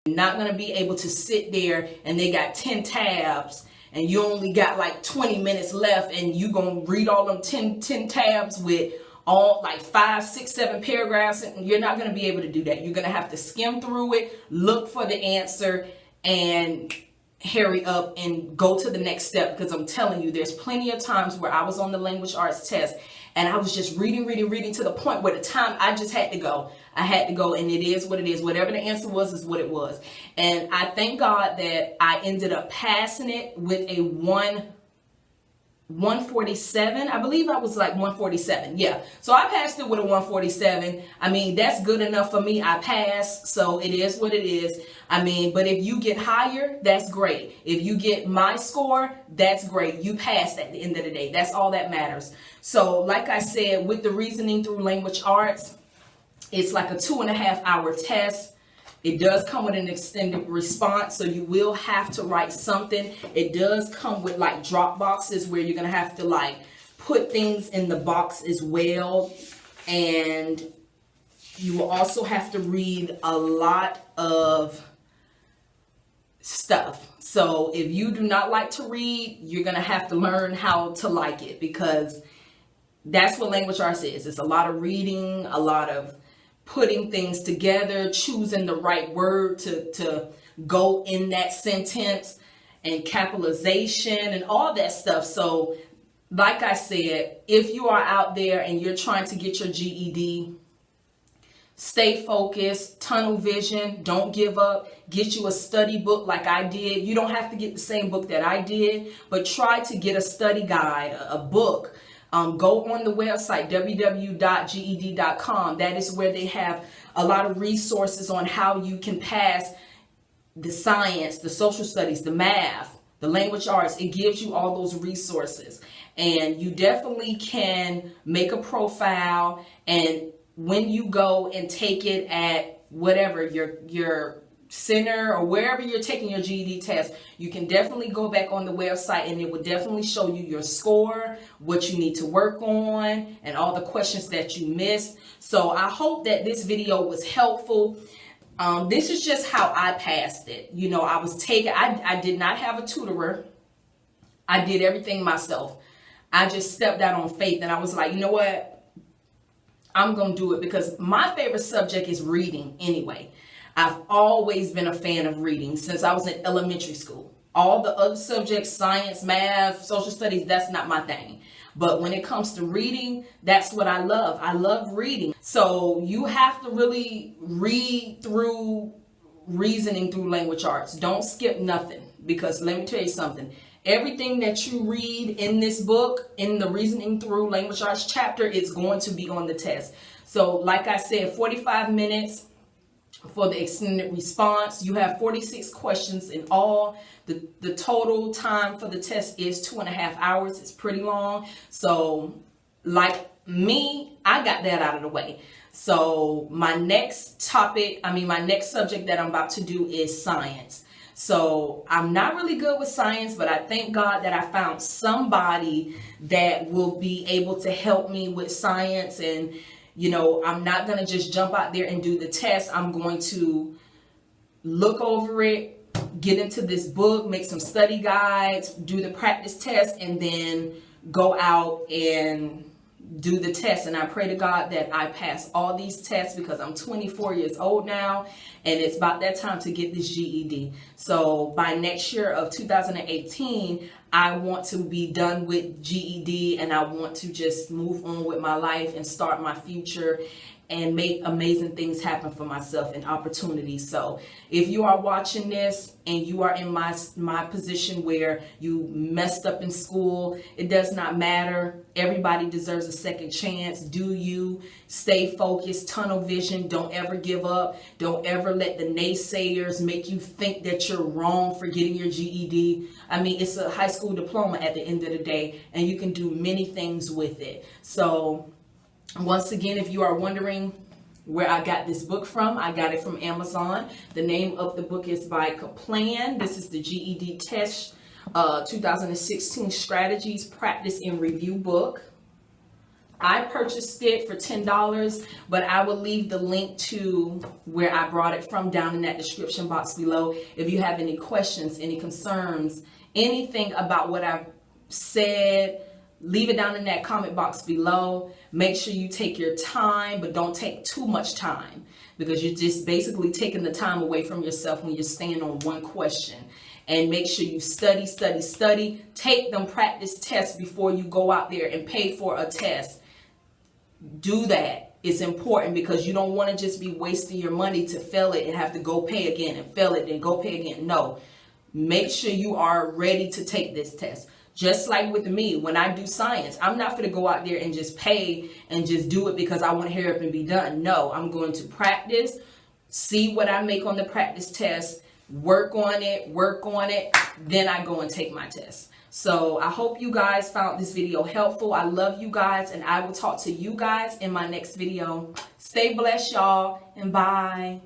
You're not going to be able to sit there and they got 10 tabs and you only got like 20 minutes left and you going to read all them 10 tabs with all like 5, 6, 7 paragraphs. And you're not going to be able to do that. You're going to have to skim through it, look for the answer, and hurry up and go to the next step. Because I'm telling you, there's plenty of times where I was on the language arts test and I was just reading to the point where the time I just had to go. I had to go, and it is what it is. Whatever the answer was is what it was. And I thank God that I ended up passing it with a 147. I believe I was like 147. Yeah. So I passed it with a 147. I mean, that's good enough for me. I passed. So it is what it is. I mean, but if you get higher, that's great. If you get my score, that's great. You passed at the end of the day. That's all that matters. So like I said, with the reasoning through language arts, it's like a 2.5-hour test. It does come with an extended response, so you will have to write something. It does come with like drop boxes where you're going to have to like put things in the box as well. And you will also have to read a lot of stuff. So if you do not like to read, you're going to have to learn how to like it, because that's what language arts is. It's a lot of reading, a lot of putting things together, choosing the right word to go in that sentence, and capitalization and all that stuff. So like I said, if you are out there and you're trying to get your GED, stay focused, tunnel vision, don't give up. Get you a study book like I did. You don't have to get the same book that I did, but try to get a study guide, a book. Go on the website, www.ged.com. That is where they have a lot of resources on how you can pass the science, the social studies, the math, the language arts. It gives you all those resources. And you definitely can make a profile. And when you go and take it at whatever your center or wherever you're taking your GED test, you can definitely go back on the website and it will definitely show you your score, what you need to work on, and all the questions that you missed. So I hope that this video was helpful. This is just how I passed it. You know, I did not have a tutorer. I did everything myself. I just stepped out on faith and I was like, you know what? I'm going to do it, because my favorite subject is reading anyway. I've always been a fan of reading since I was in elementary school. All the other subjects, science, math, social studies, that's not my thing. But when it comes to reading, that's what I love. I love reading. So you have to really read through reasoning through language arts. Don't skip nothing, because let me tell you something. Everything that you read in this book, in the reasoning through language arts chapter, is going to be on the test. So like I said, 45 minutes for the extended response. You have 46 questions in all. The total time for the test is 2.5 hours. It's pretty long. So like me, I got that out of the way. So my next subject that I'm about to do is science. So I'm not really good with science, but I thank God that I found somebody that will be able to help me with science. And you know, I'm not going to just jump out there and do the test. I'm going to look over it, get into this book, make some study guides, do the practice test, and then go out and do the test. And I pray to God that I pass all these tests, because I'm 24 years old now and it's about that time to get this GED. So by next year of 2018, I want to be done with GED and I want to just move on with my life and start my future and make amazing things happen for myself and opportunities. So if you are watching this and you are in my position where you messed up in school, it does not matter. Everybody deserves a second chance. Do you stay focused, tunnel vision, don't ever give up. Don't ever let the naysayers make you think that you're wrong for getting your GED. I mean, it's a high school diploma at the end of the day, and you can do many things with it. So once again, if you are wondering where I got this book from, I got it from Amazon. The name of the book is by Kaplan. This is the GED Test 2016 Strategies Practice and Review book. I purchased it for $10, but I will leave the link to where I brought it from down in that description box below. If you have any questions, any concerns, anything about what I've said, leave it down in that comment box below. Make sure you take your time, but don't take too much time, because you're just basically taking the time away from yourself when you're staying on one question. And make sure you study, study, study. Take them practice tests before you go out there and pay for a test. Do that. It's important, because you don't want to just be wasting your money to fail it and have to go pay again and fail it and go pay again. No. Make sure you are ready to take this test. Just like with me, when I do science, I'm not going to go out there and just pay and just do it because I want to hurry up and be done. No, I'm going to practice, see what I make on the practice test, work on it, then I go and take my test. So I hope you guys found this video helpful. I love you guys, and I will talk to you guys in my next video. Stay blessed, y'all, and bye.